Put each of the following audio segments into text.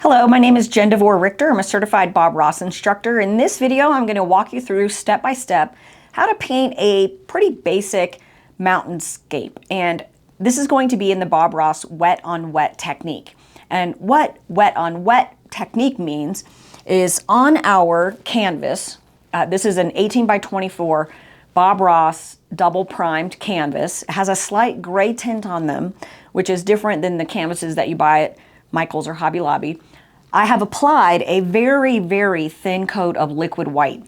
Hello, my name is Jen Richter. I'm a Certified Bob Ross Instructor. In this video, I'm going to walk you through step by step how to paint a pretty basic mountainscape. And this is going to be in the Bob Ross wet on wet technique. And what wet on wet technique means is on our canvas, this is an 18 by 24 Bob Ross double primed canvas. It has a slight gray tint on them, which is different than the canvases that you buy at Michael's or Hobby Lobby. I have applied a very, very thin coat of liquid white.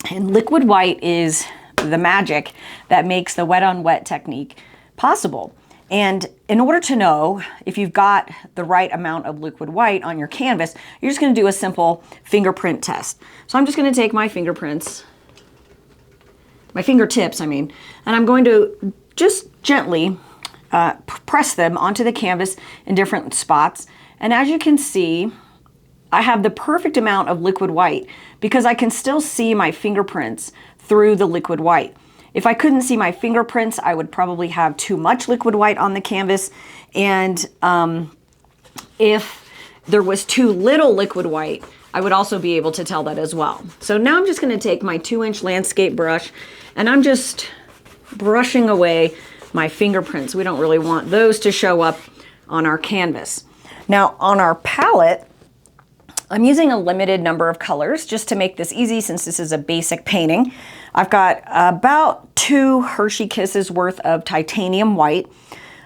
And liquid white is the magic that makes the wet on wet technique possible. And in order to know if you've got the right amount of liquid white on your canvas, you're just going to do a simple fingerprint test. So I'm just going to take my fingertips, and I'm going to just gently press them onto the canvas in different spots. And as you can see, I have the perfect amount of liquid white because I can still see my fingerprints through the liquid white. If I couldn't see my fingerprints, I would probably have too much liquid white on the canvas. And if there was too little liquid white, I would also be able to tell that as well. So now I'm just going to take my 2-inch landscape brush and I'm just brushing away my fingerprints. We don't really want those to show up on our canvas. Now on our palette, I'm using a limited number of colors just to make this easy since this is a basic painting. I've got about 2 Hershey Kisses worth of titanium white.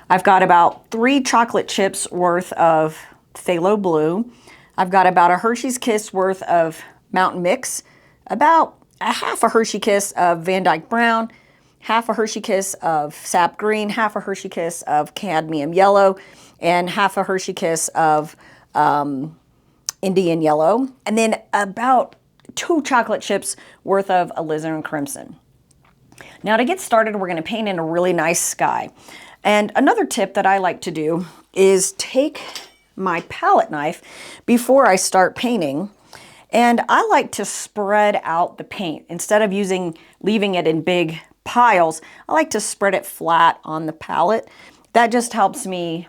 I've got about 3 chocolate chips worth of phthalo blue. I've got about a Hershey's Kiss worth of Mountain Mix, about a half a Hershey Kiss of Van Dyke Brown, half a Hershey Kiss of Sap Green, half a Hershey Kiss of Cadmium Yellow, and half a Hershey Kiss of Indian Yellow, and then about 2 chocolate chips worth of Alizarin Crimson. Now to get started, we're going to paint in a really nice sky. And another tip that I like to do is take my palette knife before I start painting, and I like to spread out the paint. Instead of leaving it in big piles, I like to spread it flat on the palette. That just helps me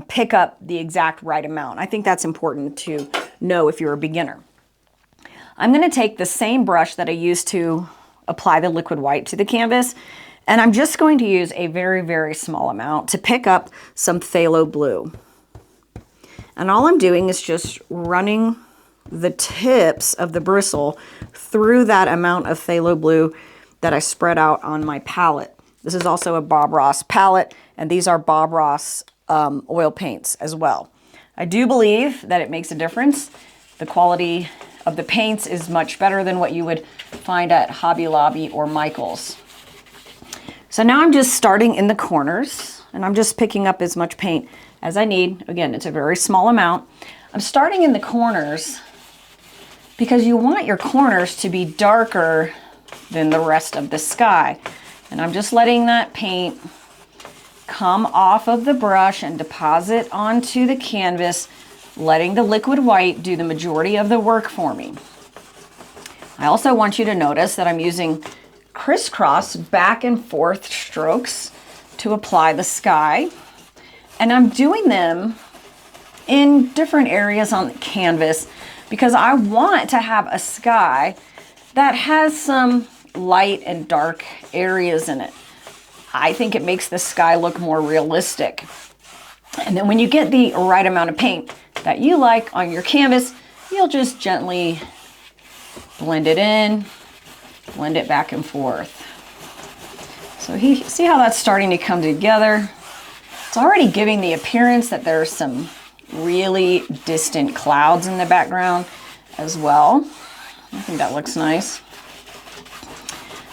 pick up the exact right amount. I think that's important to know if you're a beginner. I'm going to take the same brush that I used to apply the liquid white to the canvas, and I'm just going to use a very, very small amount to pick up some phthalo blue. And all I'm doing is just running the tips of the bristle through that amount of phthalo blue that I spread out on my palette. This is also a Bob Ross palette, and these are Bob Ross oil paints as well. I do believe that it makes a difference. The quality of the paints is much better than what you would find at Hobby Lobby or Michael's. So now I'm just starting in the corners, and I'm just picking up as much paint as I need. Again, it's a very small amount. I'm starting in the corners because you want your corners to be darker than the rest of the sky. And I'm just letting that paint come off of the brush and deposit onto the canvas, letting the liquid white do the majority of the work for me. I also want you to notice that I'm using crisscross back and forth strokes to apply the sky. And I'm doing them in different areas on the canvas because I want to have a sky that has some light and dark areas in it. I think it makes the sky look more realistic. And then when you get the right amount of paint that you like on your canvas, you'll just gently blend it in, blend it back and forth. So see how that's starting to come together? It's already giving the appearance that there's some really distant clouds in the background as well. I think that looks nice.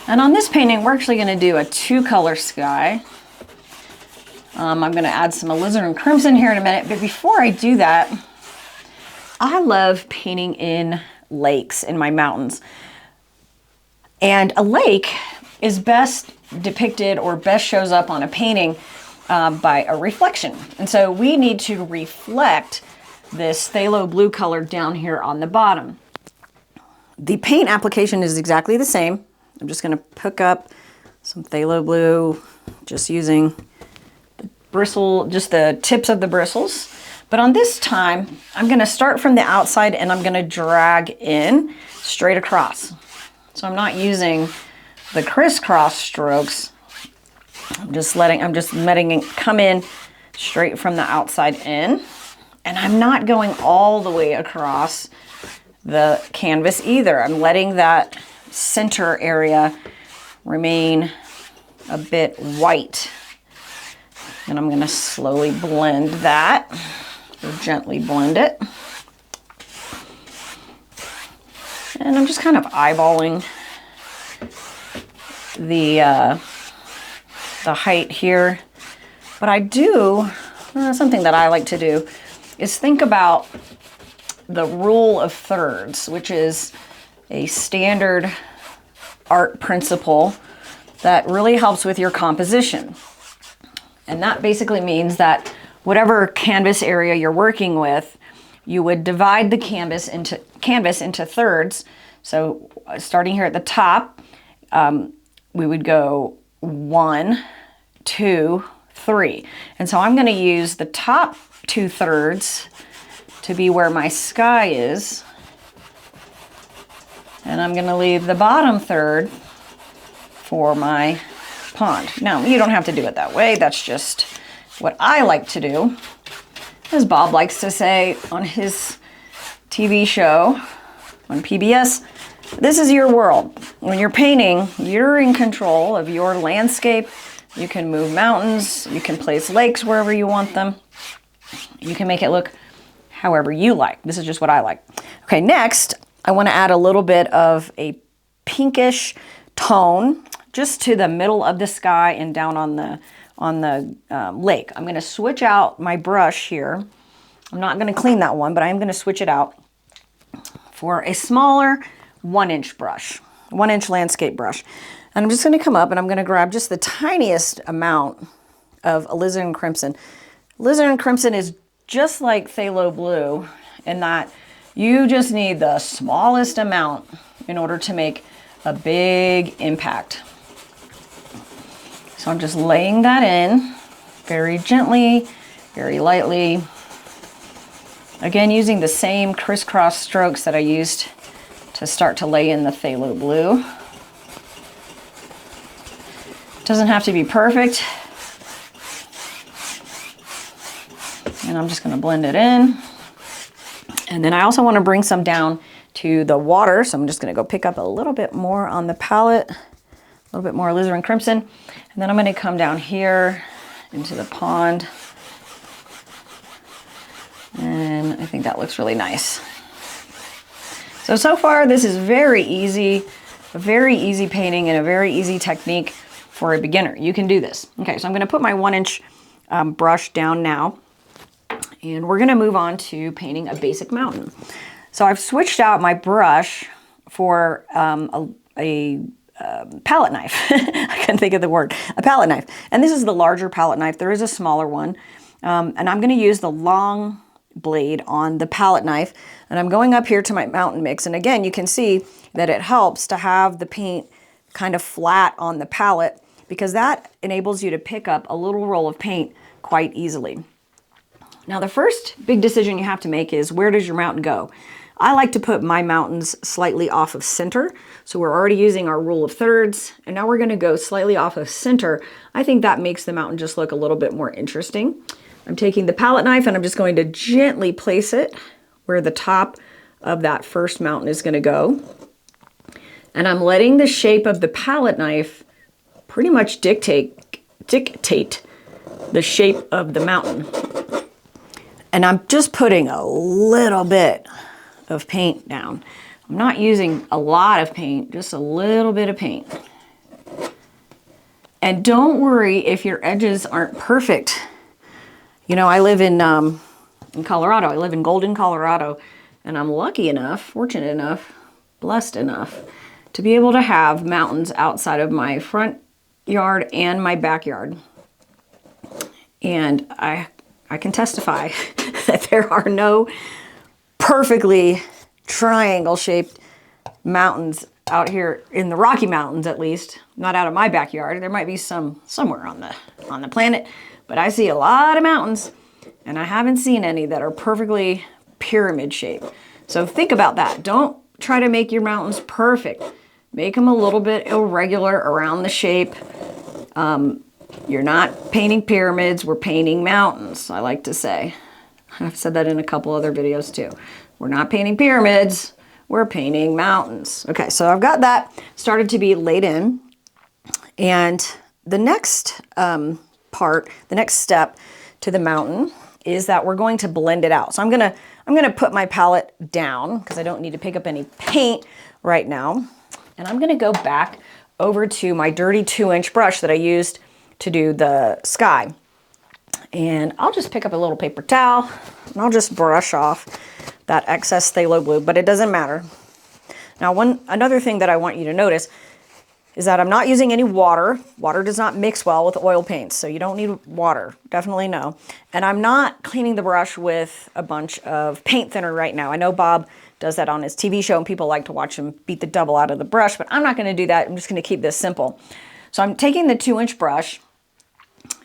And on this painting, we're actually going to do a 2-color sky. I'm going to add some alizarin crimson here in a minute, but before I do that, I love painting in lakes in my mountains. And a lake is best depicted or best shows up on a painting by a reflection. And so we need to reflect this phthalo blue color down here on the bottom. The paint application is exactly the same. I'm just going to pick up some phthalo blue, just using the bristle, just the tips of the bristles. But on this time, I'm gonna start from the outside and I'm gonna drag in straight across. So I'm not using the crisscross strokes. I'm just letting it come in straight from the outside in. And I'm not going all the way across the canvas either. I'm letting that center area remain a bit white. And I'm gonna slowly blend that, or gently blend it. And I'm just kind of eyeballing the height here. But I do, something that I like to do is think about the rule of thirds, which is a standard art principle that really helps with your composition. And that basically means that whatever canvas area you're working with, you would divide the canvas into thirds. So starting here at the top, we would go 1, 2, 3. And so I'm going to use the top 2/3 to be where my sky is. And I'm going to leave the bottom third for my pond. Now, you don't have to do it that way. That's just what I like to do. As Bob likes to say on his TV show on PBS, this is your world. When you're painting, you're in control of your landscape. You can move mountains. You can place lakes wherever you want them. You can make it look however you like. This is just what I like. Okay, next, I want to add a little bit of a pinkish tone just to the middle of the sky and down on the lake. I'm going to switch out my brush here. I'm not going to clean that one, but I am going to switch it out for a smaller 1-inch brush, 1-inch landscape brush. And I'm just going to come up and I'm going to grab just the tiniest amount of alizarin crimson. Alizarin crimson is just like phthalo blue in that you just need the smallest amount in order to make a big impact. So I'm just laying that in very gently, very lightly. Again, using the same crisscross strokes that I used to start to lay in the phthalo blue. Doesn't have to be perfect. And I'm just going to blend it in. And then I also want to bring some down to the water. So I'm just going to go pick up a little bit more on the palette, a little bit more alizarin crimson. And then I'm going to come down here into the pond. And I think that looks really nice. So far this is very easy, a very easy painting and a very easy technique for a beginner. You can do this. Okay, so I'm going to put my 1-inch brush down now. And we're going to move on to painting a basic mountain. So I've switched out my brush for a palette knife. I couldn't think of the word. A palette knife. And this is the larger palette knife. There is a smaller one. And I'm going to use the long blade on the palette knife. And I'm going up here to my mountain mix. And again, you can see that it helps to have the paint kind of flat on the palette because that enables you to pick up a little roll of paint quite easily. Now, the first big decision you have to make is where does your mountain go? I like to put my mountains slightly off of center. So we're already using our rule of thirds, and now we're going to go slightly off of center. I think that makes the mountain just look a little bit more interesting. I'm taking the palette knife and I'm just going to gently place it where the top of that first mountain is going to go. And I'm letting the shape of the palette knife pretty much dictate the shape of the mountain. And I'm just putting a little bit of paint down. I'm not using a lot of paint, just a little bit of paint. And don't worry if your edges aren't perfect. You know, I live in Colorado. I live in Golden, Colorado, and I'm lucky enough, fortunate enough, blessed enough to be able to have mountains outside of my front yard and my backyard. And I can testify that there are no perfectly triangle-shaped mountains out here in the Rocky Mountains, at least. Not out of my backyard. There might be some somewhere on the planet, but I see a lot of mountains, And I haven't seen any that are perfectly pyramid shaped. So think about that. Don't try to make your mountains perfect. Make them a little bit irregular around the shape. You're not painting pyramids, we're painting mountains, I like to say. I've said that in a couple other videos too. We're not painting pyramids, we're painting mountains. Okay, so I've got that started to be laid in. And the next the next step to the mountain is that we're going to blend it out. So I'm gonna put my palette down because I don't need to pick up any paint right now. And I'm gonna go back over to my dirty 2-inch brush that I used to do the sky. And I'll just pick up a little paper towel and I'll just brush off that excess phthalo blue, but it doesn't matter. Now, another thing that I want you to notice is that I'm not using any water. Water does not mix well with oil paints, so you don't need water, definitely no. And I'm not cleaning the brush with a bunch of paint thinner right now. I know Bob does that on his TV show and people like to watch him beat the devil out of the brush, but I'm not gonna do that. I'm just gonna keep this simple. So I'm taking the 2-inch brush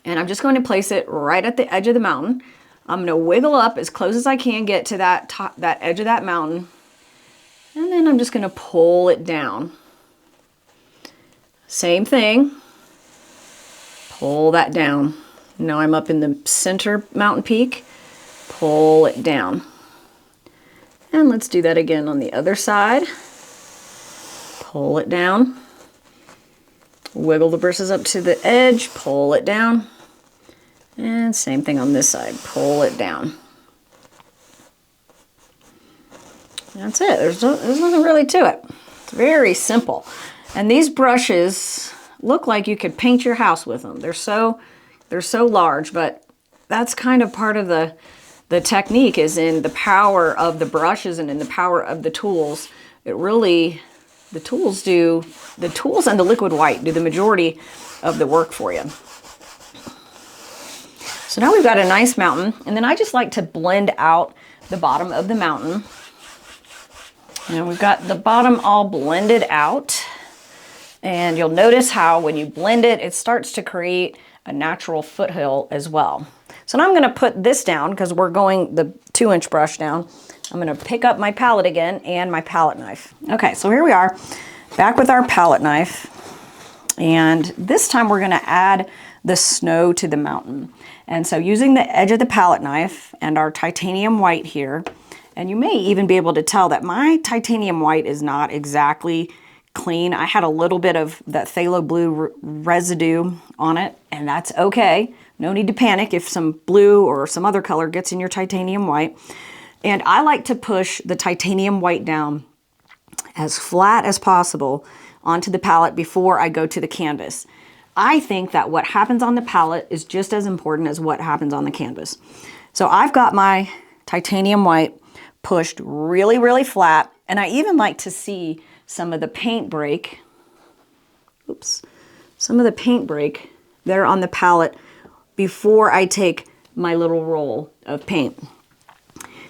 and I'm just going to place it right at the edge of the mountain. I'm gonna wiggle up as close as I can get to that edge of that mountain. And then I'm just gonna pull it down. Same thing, pull that down. Now I'm up in the center mountain peak, pull it down. And let's do that again on the other side. Pull it down. Wiggle the bristles up to the edge, pull it down. And same thing on this side, pull it down. That's it, there's nothing really to it. It's very simple. And these brushes look like you could paint your house with them. They're so large, but that's kind of part of the technique is in the power of the brushes and in the power of the tools. The tools and the liquid white do the majority of the work for you. So now we've got a nice mountain, and then I just like to blend out the bottom of the mountain. And we've got the bottom all blended out. And you'll notice how when you blend it, it starts to create a natural foothill as well. So now I'm gonna put this down because we're going the 2-inch brush down. I'm gonna pick up my palette again and my palette knife. Okay, so here we are, back with our palette knife. And this time we're gonna add the snow to the mountain. And so using the edge of the palette knife and our titanium white here, and you may even be able to tell that my titanium white is not exactly clean. I had a little bit of that phthalo blue residue on it, and that's okay. No need to panic if some blue or some other color gets in your titanium white. And I like to push the titanium white down as flat as possible onto the palette before I go to the canvas. I think that what happens on the palette is just as important as what happens on the canvas. So I've got my titanium white pushed really, really flat, and I even like to see some of the paint break, some of the paint break there on the palette before I take my little roll of paint.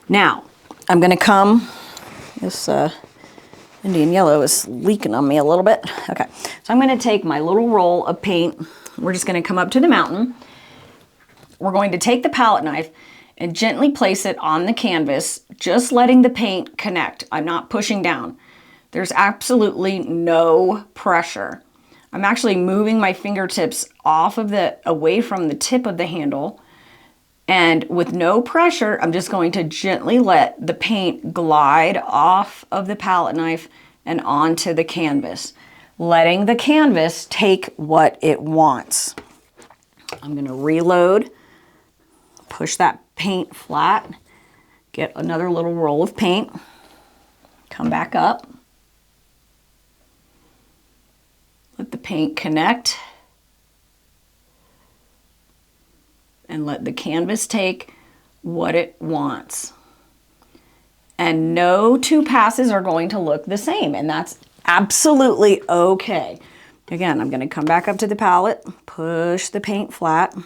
Now, I'm gonna come, this Indian yellow is leaking on me a little bit. Okay, so I'm gonna take my little roll of paint. We're just gonna come up to the mountain. We're going to take the palette knife and gently place it on the canvas, just letting the paint connect. I'm not pushing down. There's absolutely no pressure. I'm actually moving my fingertips away from the tip of the handle, and with no pressure, I'm just going to gently let the paint glide off of the palette knife and onto the canvas, letting the canvas take what it wants. I'm gonna reload, push that paint flat, get another little roll of paint, come back up, let the paint connect, and let the canvas take what it wants. And no two passes are going to look the same, and that's absolutely okay. Again, I'm gonna come back up to the palette, push the paint flat,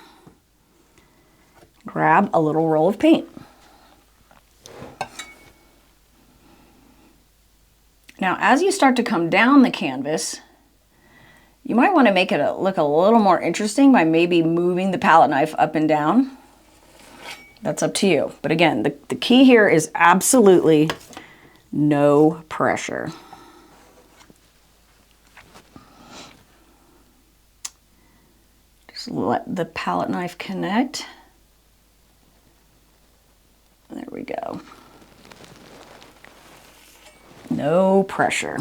grab a little roll of paint. Now, as you start to come down the canvas, you might want to make it look a little more interesting by maybe moving the palette knife up and down. That's up to you. But again, the key here is absolutely no pressure. Just let the palette knife connect. There we go. No pressure.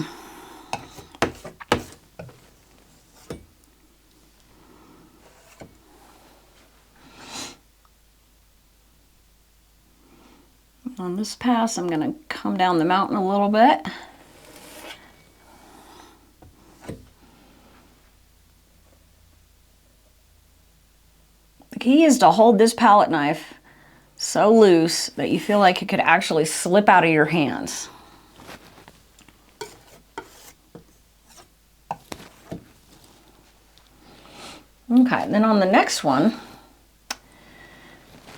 On this pass, I'm going to come down the mountain a little bit. The key is to hold this palette knife so loose that you feel like it could actually slip out of your hands. Okay, then on the next one,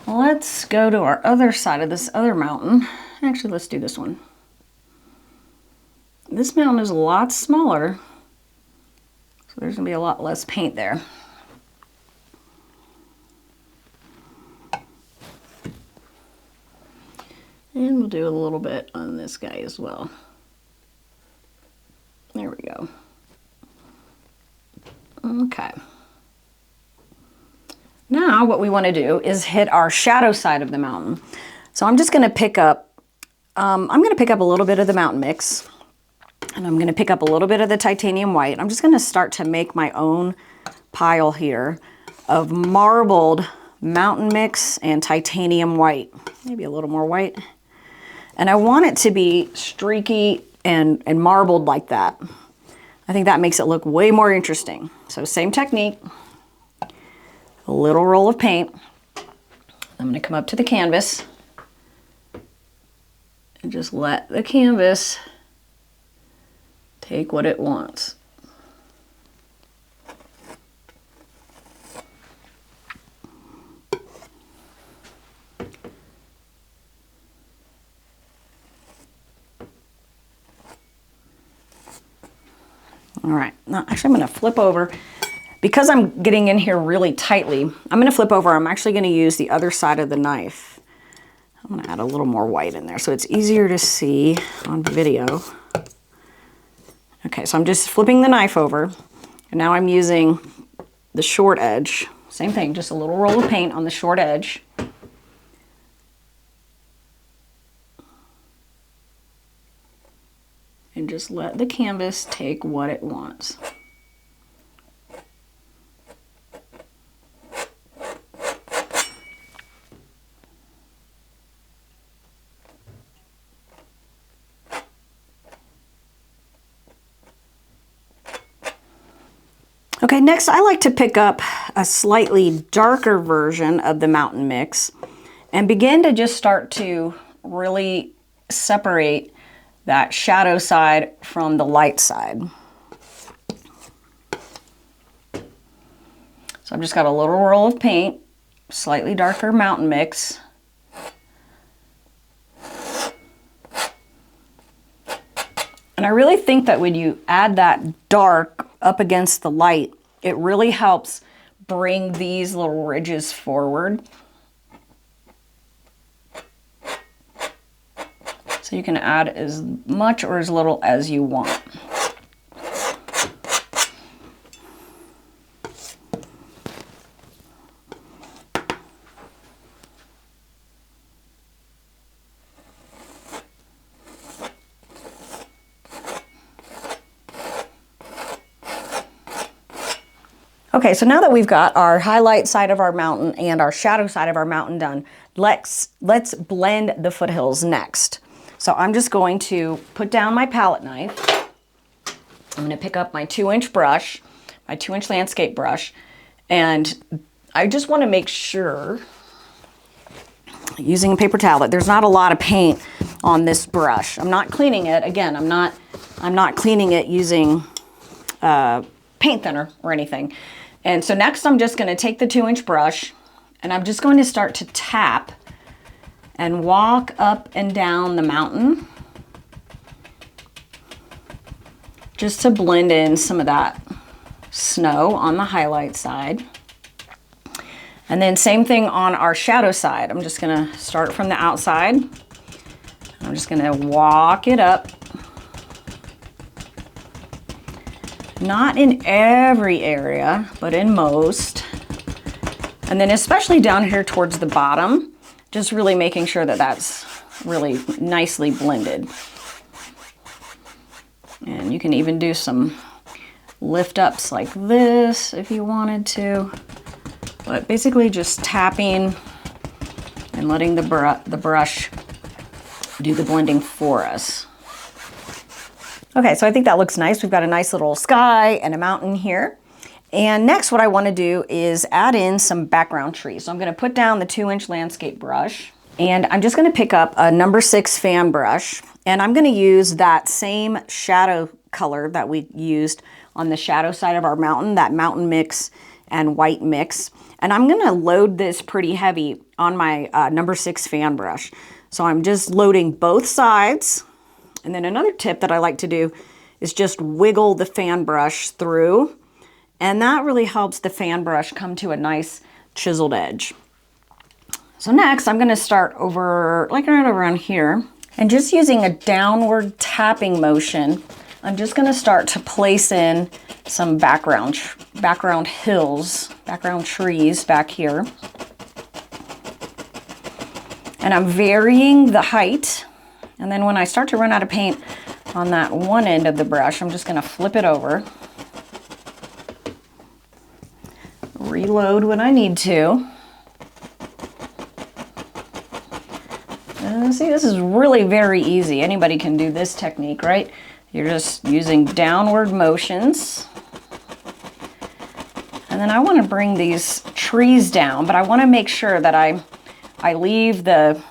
let's go to our other side of this other mountain. Actually, let's do this one. This mountain is a lot smaller, so there's going to be a lot less paint there. And we'll do a little bit on this guy as well. There we go. Okay. Now what we want to do is hit our shadow side of the mountain. So I'm just going to pick up, a little bit of the mountain mix, and I'm going to pick up a little bit of the titanium white. I'm just going to start to make my own pile here of marbled mountain mix and titanium white. Maybe a little more white. And I want it to be streaky and marbled like that. I think that makes it look way more interesting. So same technique. A little roll of paint. I'm going to come up to the canvas and just let the canvas take what it wants. All right, now actually I'm going to flip over. Because I'm getting in here really tightly, I'm going to flip over. I'm actually going to use the other side of the knife. I'm going to add a little more white in there so it's easier to see on video. Okay, so I'm just flipping the knife over, and now I'm using the short edge. Same thing, just a little roll of paint on the short edge. And just let the canvas take what it wants. Okay, next I like to pick up a slightly darker version of the mountain mix and begin to just start to really separate that shadow side from the light side. So I've just got a little roll of paint, slightly darker mountain mix. And I really think that when you add that dark up against the light, it really helps bring these little ridges forward. So you can add as much or as little as you want. Okay, so now that we've got our highlight side of our mountain and our shadow side of our mountain done, let's blend the foothills next. So I'm just going to put down my palette knife. I'm going to pick up my 2-inch brush, my 2-inch landscape brush, and I just want to make sure, using a paper towel, that there's not a lot of paint on this brush. I'm not cleaning it. Again, I'm not cleaning it using paint thinner or anything. And so next I'm just going to take the 2-inch brush and I'm just going to start to tap and walk up and down the mountain just to blend in some of that snow on the highlight side. And then same thing on our shadow side. I'm just gonna start from the outside. I'm just gonna walk it up. Not in every area, but in most. And then especially down here towards the bottom, just really making sure that that's really nicely blended. And you can even do some lift ups like this if you wanted to. But basically just tapping and letting the brush do the blending for us. Okay, so I think that looks nice. We've got a nice little sky and a mountain here. And next what I want to do is add in some background trees. So I'm going to put down the 2-inch landscape brush, and I'm just going to pick up a number 6 fan brush, and I'm going to use that same shadow color that we used on the shadow side of our mountain, that mountain mix and white mix. And I'm going to load this pretty heavy on my number 6 fan brush. So I'm just loading both sides. And then another tip that I like to do is just wiggle the fan brush through. And that really helps the fan brush come to a nice chiseled edge. So next I'm going to start over, like right around here. And just using a downward tapping motion, I'm just going to start to place in some background hills, background trees back here. And I'm varying the height. And then when I start to run out of paint on that one end of the brush, I'm just going to flip it over. Reload when I need to. And see, this is really very easy. Anybody can do this technique, right? You're just using downward motions. And then I want to bring these trees down, but I want to make sure that I leave the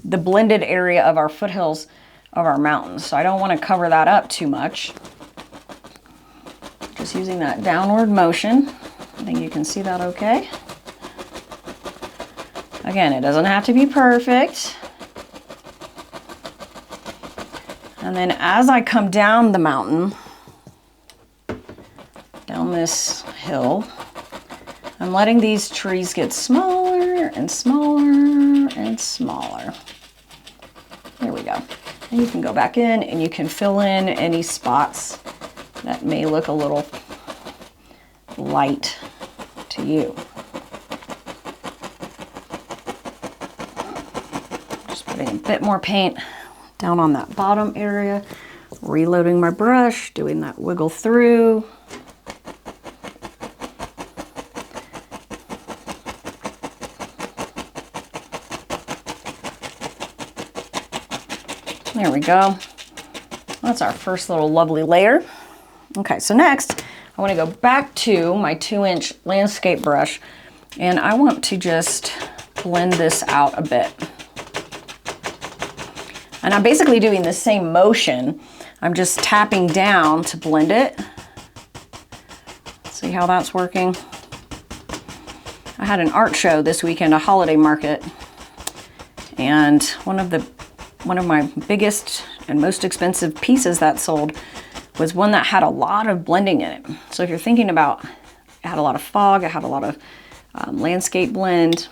blended area of our foothills of our mountains. So I don't want to cover that up too much. Just using that downward motion. I think you can see that okay. Again, it doesn't have to be perfect. And then as I come down the mountain, down this hill, I'm letting these trees get smaller and smaller and smaller. There we go. And you can go back in and you can fill in any spots that may look a little light to you. Just putting a bit more paint down on that bottom area, reloading my brush, doing that wiggle through. There we go. That's our first little lovely layer. Okay, so next I want to go back to my 2-inch landscape brush, and I want to just blend this out a bit. And I'm basically doing the same motion. I'm just tapping down to blend it. See how that's working? I had an art show this weekend, a holiday market, and one of my biggest and most expensive pieces that sold was one that had a lot of blending in it. So if you're thinking about, it had a lot of fog, it had a lot of landscape blend,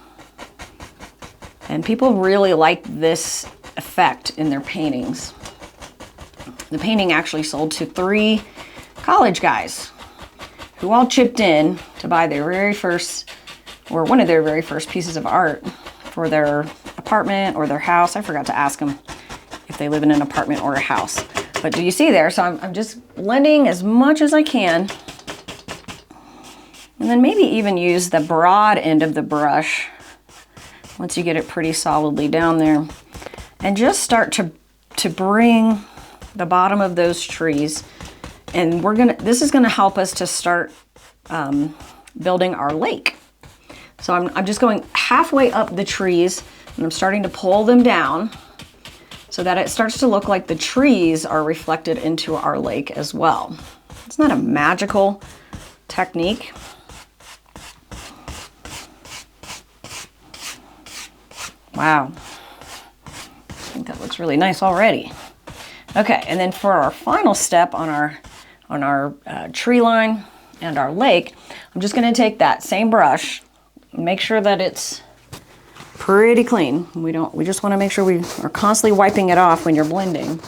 and people really like this effect in their paintings. The painting actually sold to 3 college guys who all chipped in to buy their very first, or one of their very first pieces of art for their apartment or their house. I forgot to ask them if they live in an apartment or a house. But do you see there? So I'm just blending as much as I can. And then maybe even use the broad end of the brush once you get it pretty solidly down there. And just start to bring the bottom of those trees. And this is gonna help us to start building our lake. So I'm just going halfway up the trees, and I'm starting to pull them down so that it starts to look like the trees are reflected into our lake as well. It's not a magical technique. Wow. I think that looks really nice already. Okay, and then for our final step on our tree line, and our lake, I'm just going to take that same brush and make sure that it's pretty clean. We just want to make sure we are constantly wiping it off when you're blending.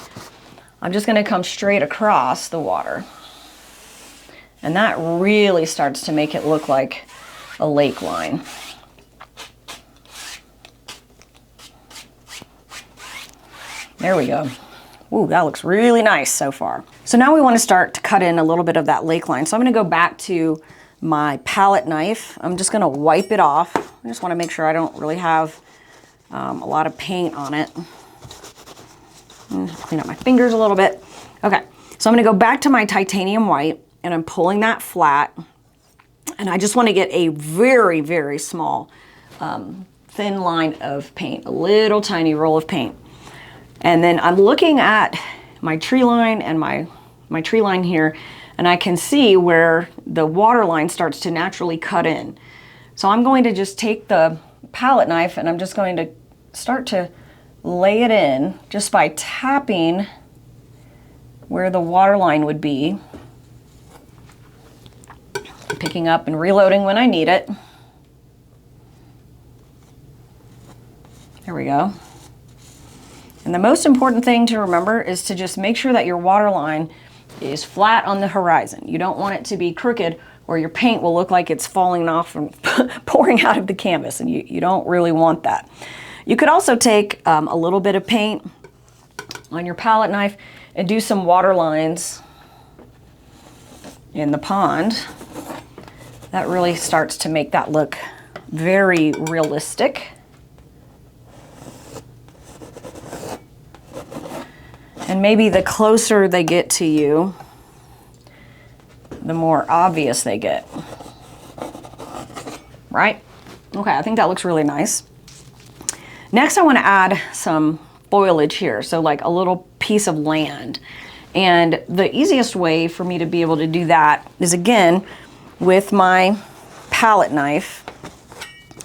I'm just going to come straight across the water. And that really starts to make it look like a lake line. There we go. Ooh, that looks really nice so far. So now we want to start to cut in a little bit of that lake line. So I'm going to go back to my palette knife. I'm just going to wipe it off. I just want to make sure I don't really have a lot of paint on it. Clean up my fingers a little bit. Okay, so I'm going to go back to my titanium white, and I'm pulling that flat. And I just want to get a very, very small thin line of paint, a little tiny roll of paint. And then I'm looking at my tree line and my tree line here, and I can see where the water line starts to naturally cut in. So I'm going to just take the palette knife and I'm just going to start to lay it in just by tapping where the water line would be. Picking up and reloading when I need it. There we go. And the most important thing to remember is to just make sure that your water line is flat on the horizon. You don't want it to be crooked or your paint will look like it's falling off and pouring out of the canvas, and you don't really want that. You could also take a little bit of paint on your palette knife and do some water lines in the pond. That really starts to make that look very realistic. And maybe the closer they get to you, the more obvious they get. Right? Okay, I think that looks really nice. Next, I want to add some foliage here, so like a little piece of land. And the easiest way for me to be able to do that is, again, with my palette knife.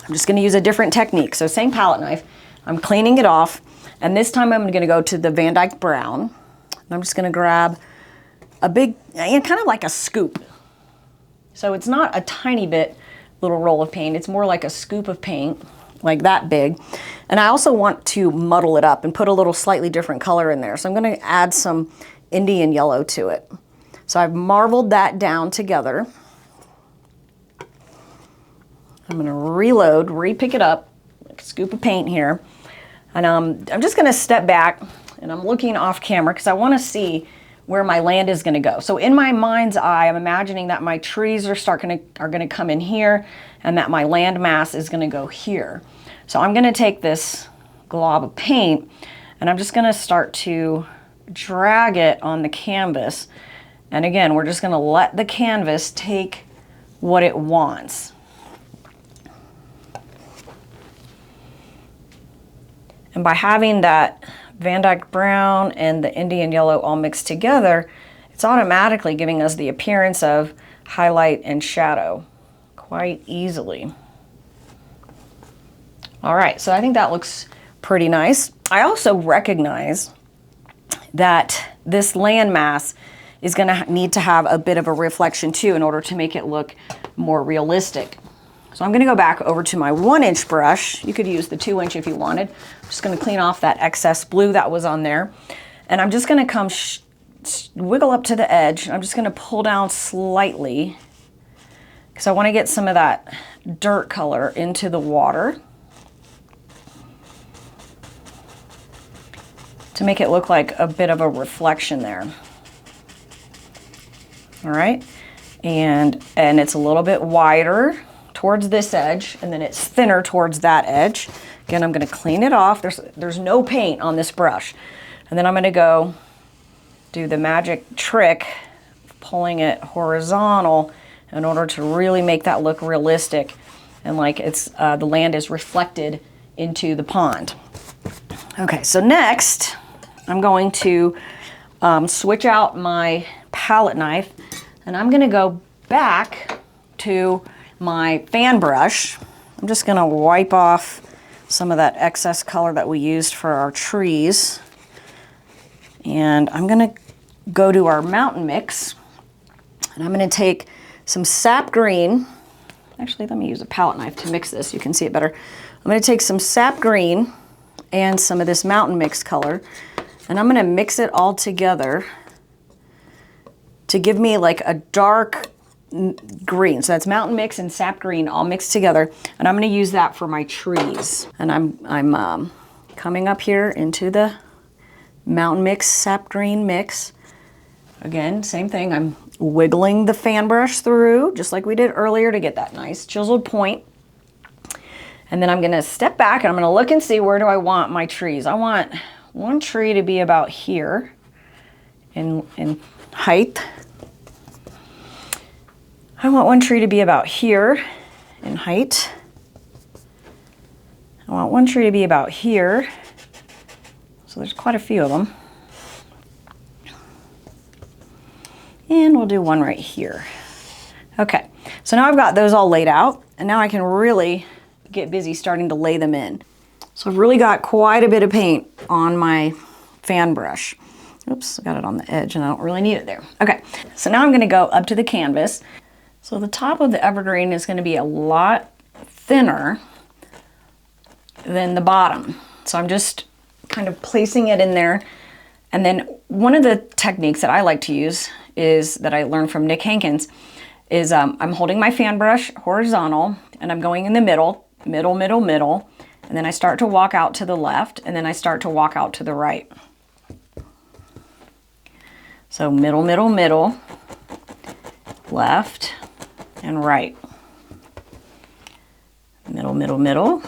I'm just going to use a different technique. So same palette knife, I'm cleaning it off, and this time I'm going to go to the Van Dyke Brown. And I'm just going to grab a big, kind of like a scoop. So it's not a tiny bit little roll of paint, it's more like a scoop of paint, like that big. And I also want to muddle it up and put a little slightly different color in there. So I'm going to add some Indian yellow to it. So I've marbled that down together. I'm going to reload, re-pick it up, like a scoop of paint here. And I'm just going to step back, and I'm looking off camera because I want to see where my land is going to go. So in my mind's eye, I'm imagining that my trees are going to come in here, and that my land mass is going to go here. So I'm going to take this glob of paint, and I'm just going to start to drag it on the canvas. And again, we're just going to let the canvas take what it wants. And by having that Van Dyke Brown and the Indian Yellow all mixed together, it's automatically giving us the appearance of highlight and shadow quite easily. All right, so I think that looks pretty nice. I also recognize that this land mass is going to need to have a bit of a reflection too in order to make it look more realistic. So I'm going to go back over to my 1-inch brush. You could use the 2-inch if you wanted. I'm just going to clean off that excess blue that was on there. And I'm just going to come wiggle up to the edge. I'm just going to pull down slightly because I want to get some of that dirt color into the water to make it look like a bit of a reflection there. All right, and it's a little bit wider towards this edge, and then it's thinner towards that edge. Again, I'm going to clean it off. There's no paint on this brush. And then I'm going to go do the magic trick, pulling it horizontal in order to really make that look realistic and like it's the land is reflected into the pond. Okay, so next I'm going to switch out my palette knife, and I'm going to go back to my fan brush. I'm just going to wipe off some of that excess color that we used for our trees. And I'm going to go to our mountain mix, and I'm going to take some sap green. Actually, let me use a palette knife to mix this. You can see it better. I'm going to take some sap green and some of this mountain mix color, and I'm going to mix it all together to give me like a dark green. So that's mountain mix and sap green all mixed together, and I'm going to use that for my trees. And I'm coming up here into the mountain mix sap green mix. Again, same thing. I'm wiggling the fan brush through just like we did earlier to get that nice chiseled point. And then I'm going to step back and I'm going to look and see, where do I want my trees. I want one tree to be about here in height. I want one tree to be about here in height. I want one tree to be about here. So there's quite a few of them. And we'll do one right here. Okay, so now I've got those all laid out, and now I can really get busy starting to lay them in. So I've really got quite a bit of paint on my fan brush. Oops, I got it on the edge and I don't really need it there. Okay, so now I'm gonna go up to the canvas. So the top of the evergreen is gonna be a lot thinner than the bottom. So I'm just kind of placing it in there. And then one of the techniques that I like to use is, that I learned from Nick Hankins, is I'm holding my fan brush horizontal and I'm going in the middle, and then I start to walk out to the left, and then I start to walk out to the right. So middle, left and right. Middle,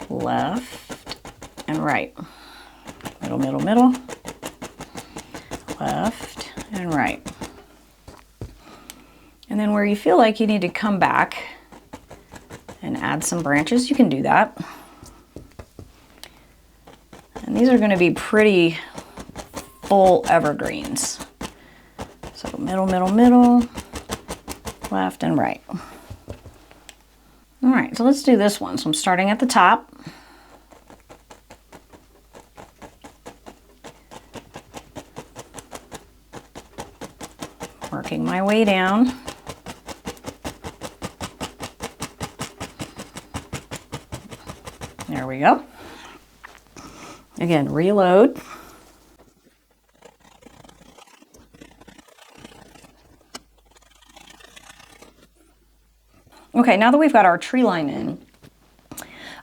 left and right. Middle, left and right. And then where you feel like you need to come back and add some branches, you can do that. And these are going to be pretty full evergreens. So middle, left and right. All right, so let's do this one. So I'm starting at the top. Working my way down. There we go. Again, reload. Okay, now that we've got our tree line in,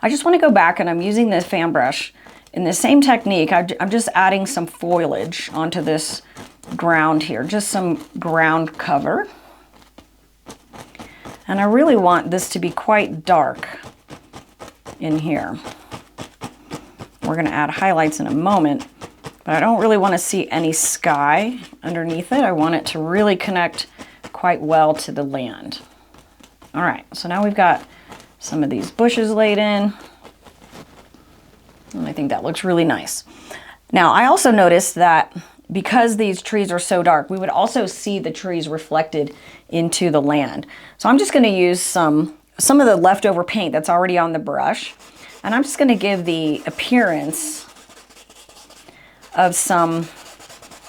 I just want to go back, and I'm using this fan brush in the same technique. I'm just adding some foliage onto this ground here, just some ground cover. And I really want this to be quite dark in here. We're going to add highlights in a moment, but I don't really want to see any sky underneath it. I want it to really connect quite well to the land. All right, so now we've got some of these bushes laid in, and I think that looks really nice. Now, I also noticed that because these trees are so dark, we would also see the trees reflected into the land. So I'm just going to use some of the leftover paint that's already on the brush, and I'm just going to give the appearance of some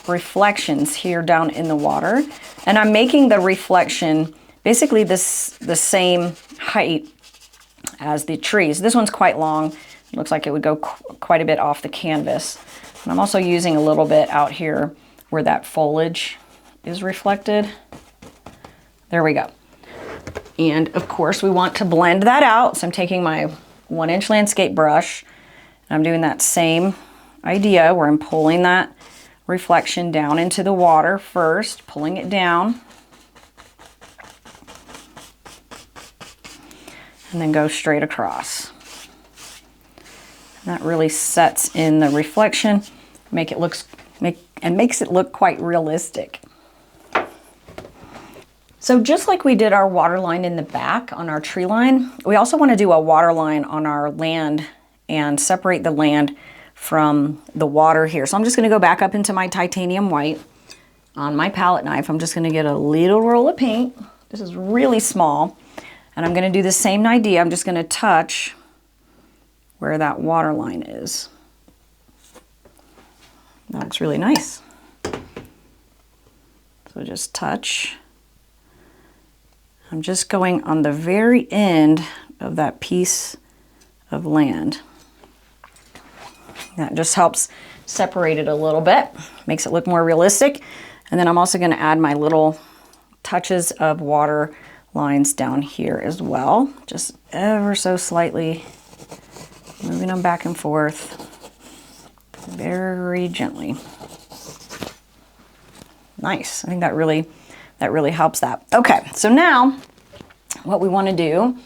reflections here down in the water. And I'm making the reflection basically the same height as the trees. This one's quite long. It looks like it would go quite a bit off the canvas. And I'm also using a little bit out here where that foliage is reflected. There we go. And of course we want to blend that out. So I'm taking my 1-inch landscape brush, and I'm doing that same idea where I'm pulling that reflection down into the water first, pulling it down, and then go straight across. And that really sets in the reflection, makes it look quite realistic. So just like we did our water line in the back on our tree line, we also want to do a water line on our land and separate the land from the water here. So I'm just going to go back up into my titanium white on my palette knife. I'm just going to get a little roll of paint. This is really small. And I'm going to do the same idea. I'm just going to touch where that water line is. That looks really nice. So just touch I'm just going on the very end of that piece of land. That just helps separate it a little bit, makes it look more realistic. And then I'm also going to add my little touches of water lines down here as well, just ever so slightly, moving them back and forth very gently. Nice. I think that really helps that. Okay, so now what we want to do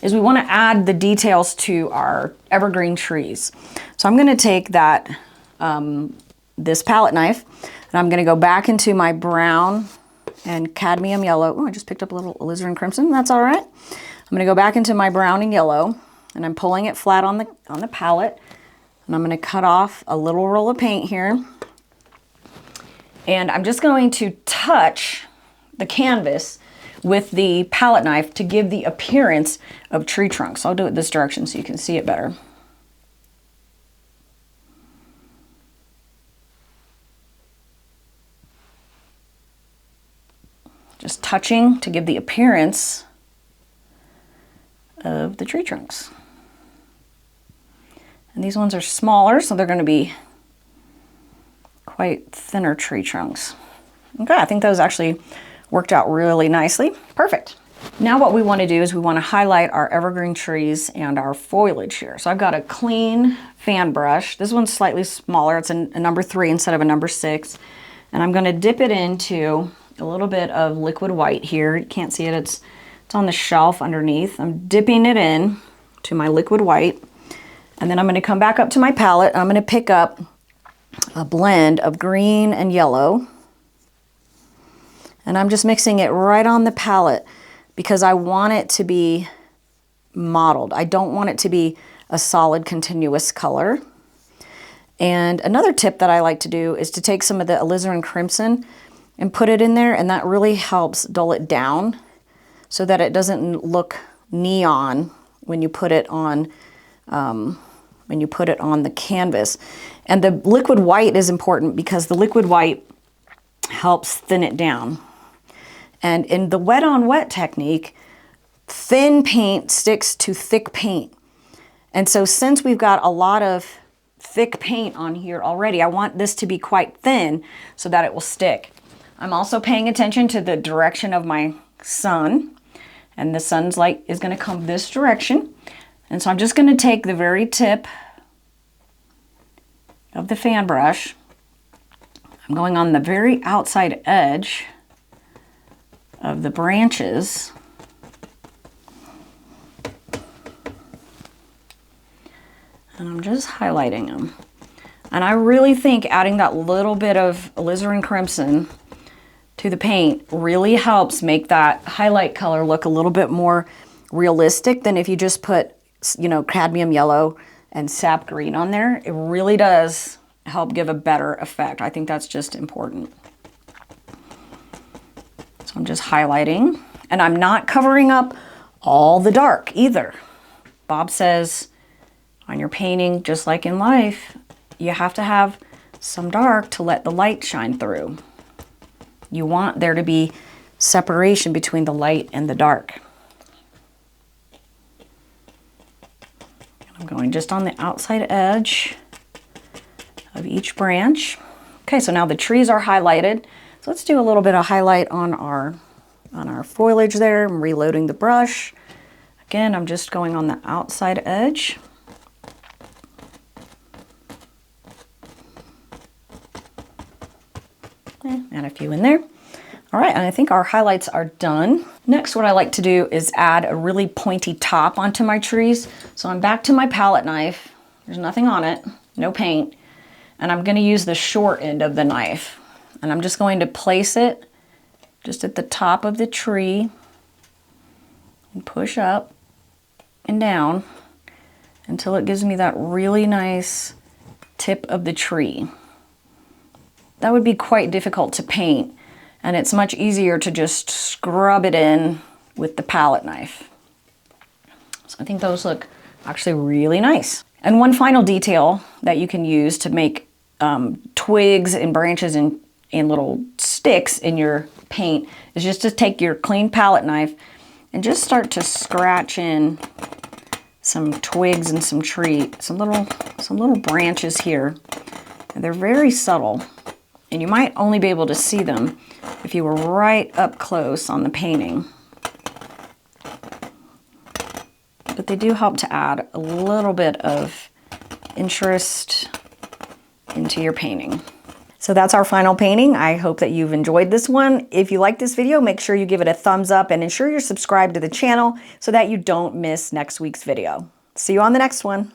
is we want to add the details to our evergreen trees. So I'm going to take that this palette knife, and I'm going to go back into my brown and cadmium yellow. Oh, I just picked up a little alizarin crimson. That's all right. I'm going to go back into my brown and yellow, and I'm pulling it flat on the palette, and I'm going to cut off a little roll of paint here. And I'm just going to touch the canvas with the palette knife to give the appearance of tree trunks. I'll do it this direction so you can see it better. Just touching to give the appearance of the tree trunks. And these ones are smaller, so they're going to be quite thinner tree trunks. Okay, I think those actually worked out really nicely. Perfect. Now what we want to do is we want to highlight our evergreen trees and our foliage here. So I've got a clean fan brush. This one's slightly smaller. It's a number 3 instead of a number 6. And I'm going to dip it into a little bit of liquid white here. You can't see it. It's on the shelf underneath. I'm dipping it in to my liquid white. And then I'm going to come back up to my palette. I'm going to pick up a blend of green and yellow. And I'm just mixing it right on the palette because I want it to be mottled. I don't want it to be a solid continuous color. And another tip that I like to do is to take some of the alizarin crimson and put it in there, and that really helps dull it down so that it doesn't look neon when you put it on the canvas. And the liquid white is important because the liquid white helps thin it down. And in the wet on wet technique, thin paint sticks to thick paint. And so since we've got a lot of thick paint on here already, I want this to be quite thin so that it will stick. I'm also paying attention to the direction of my sun, and the sun's light is going to come this direction. And so I'm just going to take the very tip of the fan brush. I'm going on the very outside edge of the branches. And I'm just highlighting them. And I really think adding that little bit of alizarin crimson to the paint really helps make that highlight color look a little bit more realistic than if you just put, you know, cadmium yellow and sap green on there. It really does help give a better effect. I think that's just important. So I'm just highlighting, and I'm not covering up all the dark either. Bob says on your painting, just like in life, you have to have some dark to let the light shine through. You want there to be separation between the light and the dark. I'm going just on the outside edge of each branch. Okay, so now the trees are highlighted. So let's do a little bit of highlight on our foliage there. I'm reloading the brush. Again, I'm just going on the outside edge. And a few in there. All right, and I think our highlights are done. Next, what I like to do is add a really pointy top onto my trees. So I'm back to my palette knife. There's nothing on it, no paint. And I'm going to use the short end of the knife. And I'm just going to place it just at the top of the tree and push up and down until it gives me that really nice tip of the tree. That would be quite difficult to paint, and it's much easier to just scrub it in with the palette knife. So I think those look actually really nice. And one final detail that you can use to make twigs and branches and little sticks in your paint is just to take your clean palette knife and just start to scratch in some twigs and some little branches here. And they're very subtle, and you might only be able to see them if you were right up close on the painting. But they do help to add a little bit of interest into your painting. So that's our final painting. I hope that you've enjoyed this one. If you like this video, make sure you give it a thumbs up and ensure you're subscribed to the channel so that you don't miss next week's video. See you on the next one.